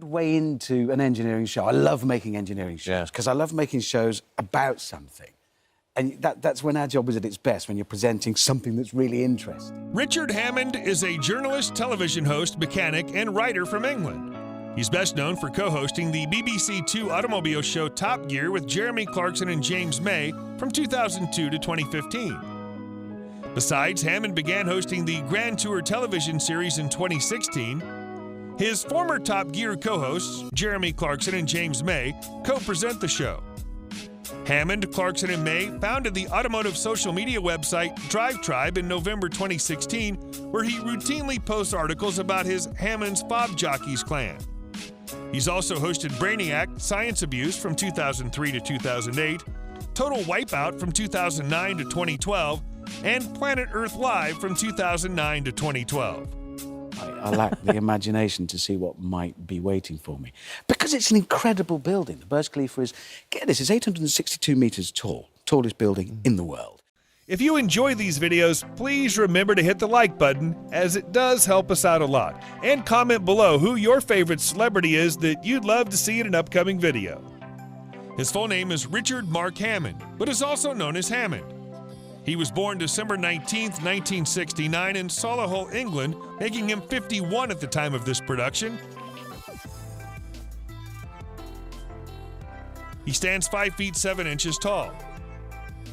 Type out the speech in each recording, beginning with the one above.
way into an engineering show. I love making engineering shows because I love making shows about something. And that's when our job is at its best, when you're presenting something that's really interesting. Richard Hammond is a journalist, television host, mechanic, and writer from England. He's best known for co-hosting the BBC Two automobile show Top Gear with Jeremy Clarkson and James May from 2002 to 2015. Besides, Hammond began hosting the Grand Tour television series in 2016. His former Top Gear co-hosts, Jeremy Clarkson and James May, co-present the show. Hammond, Clarkson, and May founded the automotive social media website Drive Tribe in November 2016, where he routinely posts articles about his Hammond's Fob Jockeys clan. He's also hosted Brainiac, Science Abuse from 2003 to 2008, Total Wipeout from 2009 to 2012, and Planet Earth Live from 2009 to 2012. I lack the imagination to see what might be waiting for me. Because it's an incredible building. The Burj Khalifa is, get this, it's 862 metres tall, tallest building in the world. If you enjoy these videos, please remember to hit the like button, as it does help us out a lot. And comment below who your favorite celebrity is that you'd love to see in an upcoming video. His full name is Richard Mark Hammond, but is also known as Hammond. He was born December 19, 1969 in Solihull, England, making him 51 at the time of this production. He stands 5 feet 7 inches tall.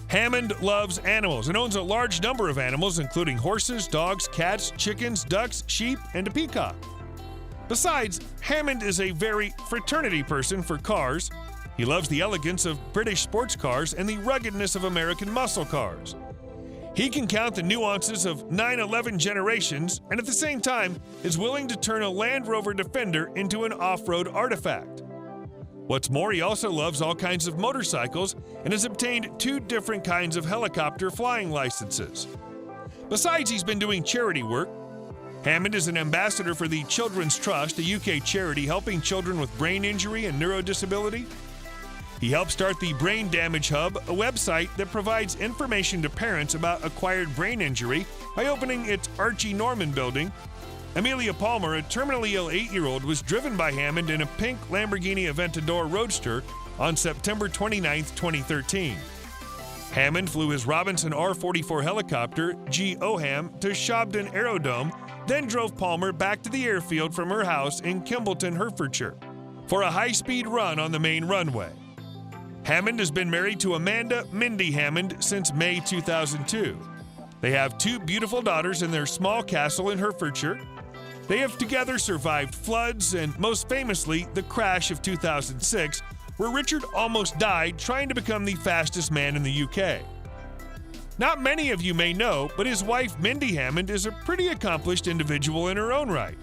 Hammond loves animals and owns a large number of animals, including horses, dogs, cats, chickens, ducks, sheep, and a peacock. Besides, Hammond is a very fraternity person for cars. He loves the elegance of British sports cars and the ruggedness of American muscle cars. He can count the nuances of 9/11 generations and at the same time is willing to turn a Land Rover Defender into an off-road artifact. What's more, he also loves all kinds of motorcycles and has obtained 2 different kinds of helicopter flying licenses. Besides, he's been doing charity work. Hammond is an ambassador for the Children's Trust, a UK charity helping children with brain injury and neurodisability. He helped start the Brain Damage Hub, a website that provides information to parents about acquired brain injury by opening its Archie Norman building. Amelia Palmer, a terminally ill 8-year-old, was driven by Hammond in a pink Lamborghini Aventador Roadster on September 29, 2013. Hammond flew his Robinson R-44 helicopter, G-OHAM, to Shobden Aerodrome, then drove Palmer back to the airfield from her house in Kimbleton, Herefordshire, for a high-speed run on the main runway. Hammond has been married to Amanda Mindy Hammond since May 2002. They have 2 beautiful daughters in their small castle in Herefordshire. They have together survived floods and, most famously, the crash of 2006, where Richard almost died trying to become the fastest man in the UK. Not many of you may know, but his wife Mindy Hammond is a pretty accomplished individual in her own right.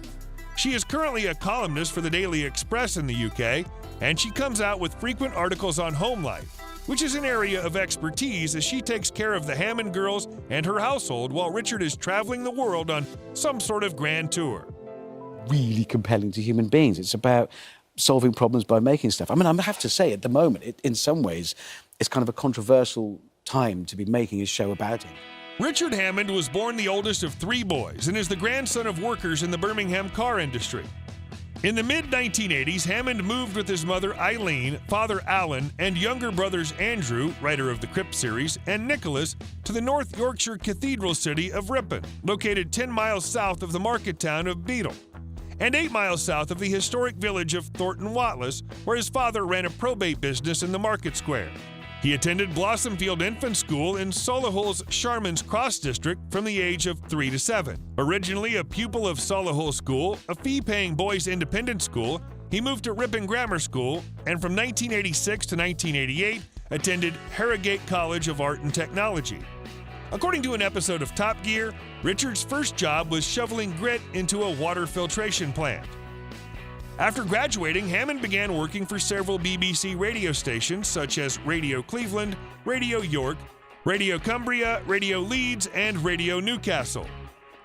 She is currently a columnist for the Daily Express in the UK, and she comes out with frequent articles on home life, which is an area of expertise as she takes care of the Hammond girls and her household while Richard is traveling the world on some sort of grand tour. Really compelling to human beings. It's about solving problems by making stuff. I mean, I have to say, at the moment, in some ways, it's kind of a controversial time to be making a show about him. Richard Hammond was born the oldest of 3 boys and is the grandson of workers in the Birmingham car industry. In the mid-1980s, Hammond moved with his mother Eileen, father Alan, and younger brothers Andrew, writer of the Crypt series, and Nicholas, to the North Yorkshire cathedral city of Ripon, located 10 miles south of the market town of Beetle, and 8 miles south of the historic village of Thornton Watless, where his father ran a probate business in the market square. He attended Blossomfield Infant School in Solihull's Sharman's Cross district from the age of 3 to 7. Originally a pupil of Solihull School, a fee-paying boys' independent school, he moved to Ripon Grammar School and from 1986 to 1988 attended Harrogate College of Art and Technology. According to an episode of Top Gear, Richard's first job was shoveling grit into a water filtration plant. After graduating, Hammond began working for several BBC radio stations such as Radio Cleveland, Radio York, Radio Cumbria, Radio Leeds, and Radio Newcastle.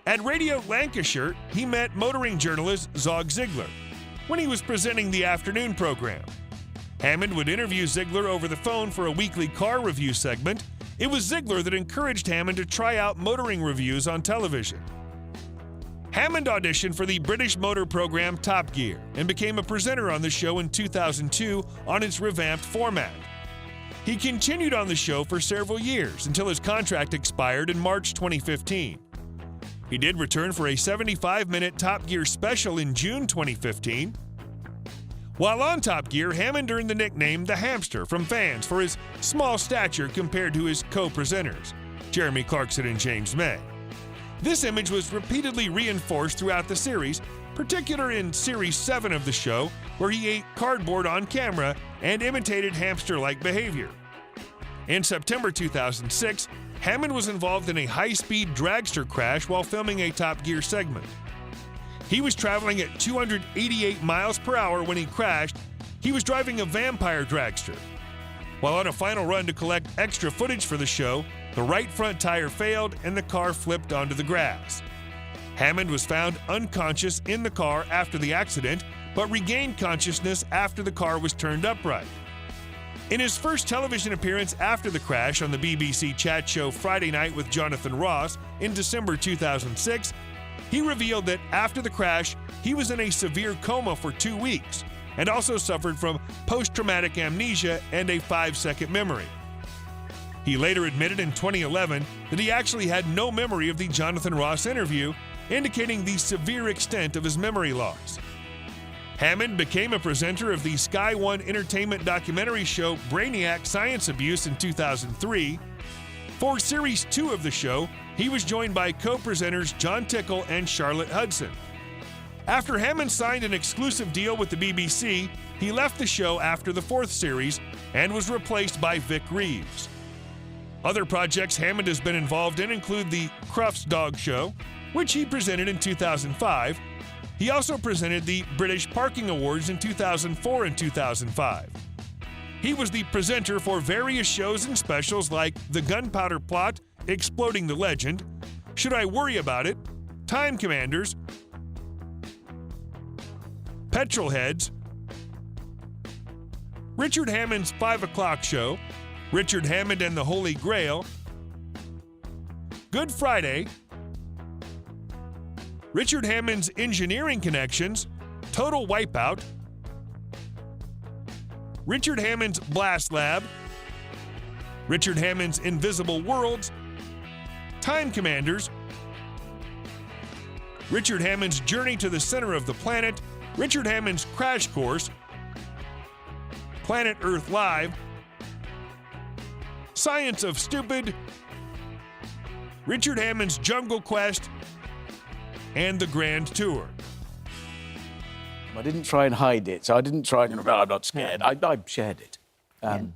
At Radio Lancashire, he met motoring journalist Zog Ziglar when he was presenting the afternoon program. Hammond would interview Ziglar over the phone for a weekly car review segment. It was Ziglar that encouraged Hammond to try out motoring reviews on television. Hammond auditioned for the British motor program Top Gear and became a presenter on the show in 2002 on its revamped format. He continued on the show for several years until his contract expired in March 2015. He did return for a 75-minute Top Gear special in June 2015. While on Top Gear, Hammond earned the nickname The Hamster from fans for his small stature compared to his co-presenters, Jeremy Clarkson and James May. This image was repeatedly reinforced throughout the series, particularly in Series 7 of the show, where he ate cardboard on camera and imitated hamster-like behavior. In September 2006, Hammond was involved in a high-speed dragster crash while filming a Top Gear segment. He was traveling at 288 miles per hour when he crashed. He was driving a vampire dragster. While on a final run to collect extra footage for the show, the right front tire failed and the car flipped onto the grass. Hammond was found unconscious in the car after the accident, but regained consciousness after the car was turned upright. In his first television appearance after the crash on the BBC chat show Friday Night with Jonathan Ross in December 2006, he revealed that after the crash, he was in a severe coma for 2 weeks and also suffered from post-traumatic amnesia and a 5-second memory. He later admitted in 2011 that he actually had no memory of the Jonathan Ross interview, indicating the severe extent of his memory loss. Hammond became a presenter of the Sky One entertainment documentary show Brainiac Science Abuse in 2003. For Series 2 of the show, he was joined by co-presenters John Tickle and Charlotte Hudson. After Hammond signed an exclusive deal with the BBC, he left the show after the 4th series and was replaced by Vic Reeves. Other projects Hammond has been involved in include the Crufts Dog Show, which he presented in 2005. He also presented the British Parking Awards in 2004 and 2005. He was the presenter for various shows and specials like The Gunpowder Plot, Exploding the Legend, Should I Worry About It, Time Commanders, Petrolheads, Richard Hammond's 5 O'Clock Show, Richard Hammond and the Holy Grail, Good Friday, Richard Hammond's Engineering Connections, Total Wipeout, Richard Hammond's Blast Lab, Richard Hammond's Invisible Worlds, Time Commanders, Richard Hammond's Journey to the Center of the Planet, Richard Hammond's Crash Course, Planet Earth Live, Science of Stupid, Richard Hammond's Jungle Quest, and the Grand Tour. I didn't try and hide it, so I didn't try and, I'm not scared. I shared it.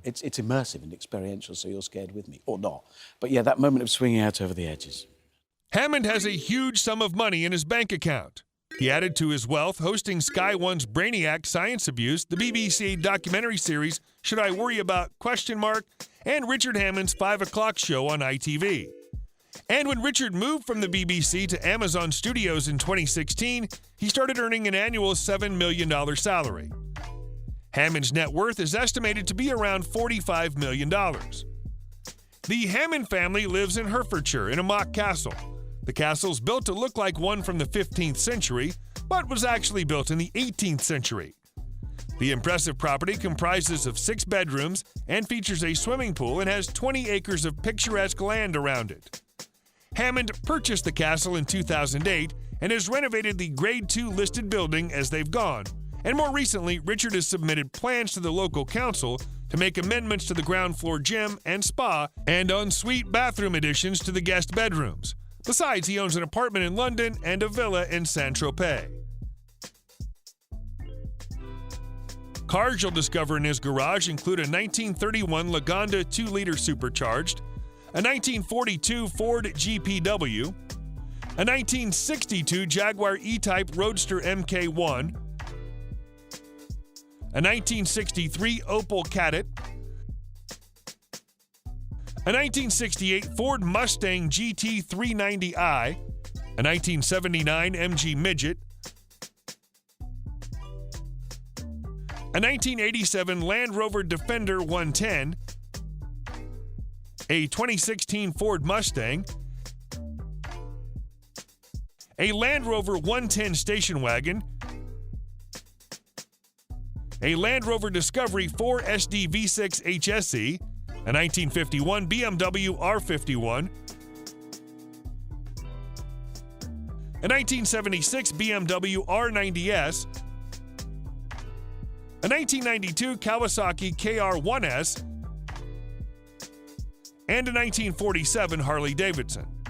It's immersive and experiential, so you're scared with me, or not. But yeah, that moment of swinging out over the edges. Hammond has a huge sum of money in his bank account. He added to his wealth hosting Sky One's Brainiac Science Abuse, the BBC documentary series Should I Worry About? And Richard Hammond's 5 O'Clock Show on ITV. And when Richard moved from the BBC to Amazon Studios in 2016, he started earning an annual $7 million salary. Hammond's net worth is estimated to be around $45 million. The Hammond family lives in Herefordshire in a mock castle. The castle's built to look like one from the 15th century, but was actually built in the 18th century. The impressive property comprises of 6 bedrooms and features a swimming pool and has 20 acres of picturesque land around it. Hammond purchased the castle in 2008 and has renovated the Grade 2 listed building as they've gone. And more recently, Richard has submitted plans to the local council to make amendments to the ground floor gym and spa and ensuite bathroom additions to the guest bedrooms. Besides, he owns an apartment in London and a villa in Saint-Tropez. Cars you'll discover in his garage include a 1931 Lagonda 2-liter supercharged, a 1942 Ford GPW, a 1962 Jaguar E-Type Roadster MK1, a 1963 Opel Kadett, a 1968 Ford Mustang GT 390i, a 1979 MG Midget, a 1987 Land Rover Defender 110, a 2016 Ford Mustang, a Land Rover 110 station wagon, a Land Rover Discovery 4 SD V6 HSE, a 1951 BMW R51, a 1976 BMW R90S, a 1992 Kawasaki KR1S, and a 1947 Harley-Davidson.